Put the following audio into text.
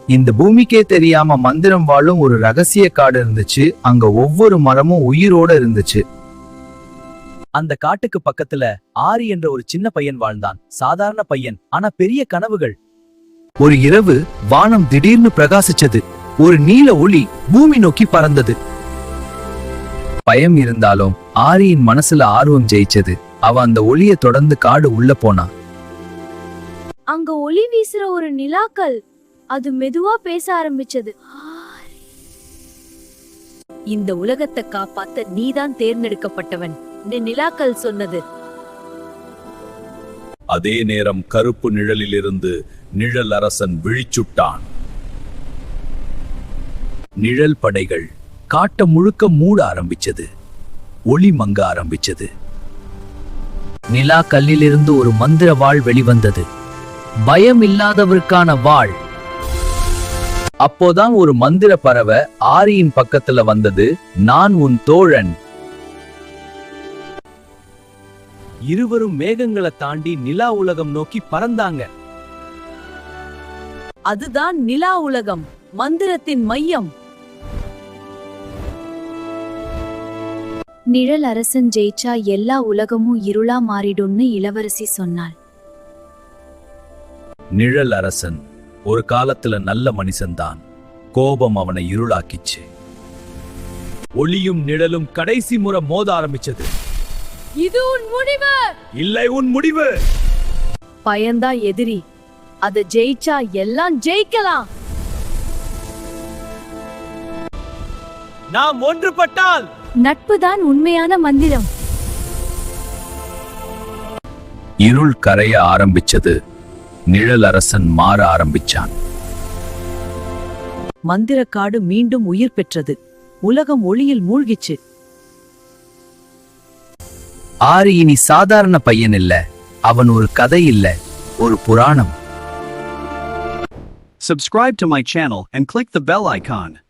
இந்த பூமிக்கே தெரியாம மந்திரம் வாழும் ஒரு ரகசிய காடு இருந்துச்சு. அங்க ஒவ்வொரு மரமும் உயிரோட இருந்துச்சு. அந்த காட்டுக்கு பக்கத்துல ஆரி என்ற ஒரு சின்ன பையன் வாழ்ந்தான். சாதாரண பையன், ஆனா பெரிய கனவுகள். ஒரு இரவு வானம் திடீர்னு பிரகாசிச்சது. ஒரு நீல ஒளி பூமி நோக்கி பறந்தது. பயம் இருந்தாலும் ஆரியின் மனசுல ஆர்வம் ஜெயிச்சது. அவ அந்த ஒளிய தொடர்ந்து காடு உள்ள போனா. அங்க ஒளி வீசுற ஒரு நிலாக்கள். அது மெதுவா பேச ஆரம்பிச்சது. இந்த உலகத்தை காப்பாத்த நீதான் தேர்ந்தெடுக்கப்பட்டவன், நிலாக்கள் சொன்னது. அதே நேரம் கருப்பு நிழலிலிருந்து நிழல் அரசன் விழிச்சுட்டான். நிழல் படைகள் காட்ட முழுக்க மூட ஆரம்பிச்சது. ஒளி மங்க ஆரம்பிச்சது. நிலா கல்லிலிருந்து ஒரு மந்திர வாள் வெளிவந்தது. பயம் இல்லாதவருக்கான வாள். அப்போதான் ஒரு மந்திர பறவை ஆரியின் பக்கத்துல வந்தது. நான் உன் தோழன். இருவரும் மேகங்களை தாண்டி நிலா உலகம் நோக்கி பறந்தாங்க. அதுதான் நிலா உலகம், மந்திரத்தின் மையம். நிழல் அரசன் ஜெயிச்சா எல்லா உலகமும் இருளா மாறிடும்னு இளவரசி சொன்னாள். நிழல் அரசன் ஒரு காலத்துல நல்ல மனுஷன்தான். கோபம் அவனை இருளாக்கிச்சு. ஒளியும் நிழலும் கடைசி முறை மோத ஆரம்பிச்சது. இது உன் முடிவு. இல்லை, உன் முடிவு. பயந்தா எதிரி, அத ஜெயிச்சா எல்லாம் ஜெயிக்கலாம். நாம் ஒன்றுபட்டால் நட்புதான் உண்மையான மந்திரம். இருள் கரைய ஆரம்பிச்சது. நிழல் அரசன் மாற ஆரம்பிச்சான். மந்திரக்காடு மீண்டும் உயிர் பெற்றது. உலகம் ஒளியில் மூழ்கிச்சு. ஆரி இனி சாதாரண பையன் இல்ல. அவன் ஒரு கதை இல்ல, ஒரு புராணம். Subscribe to my channel and click the bell icon.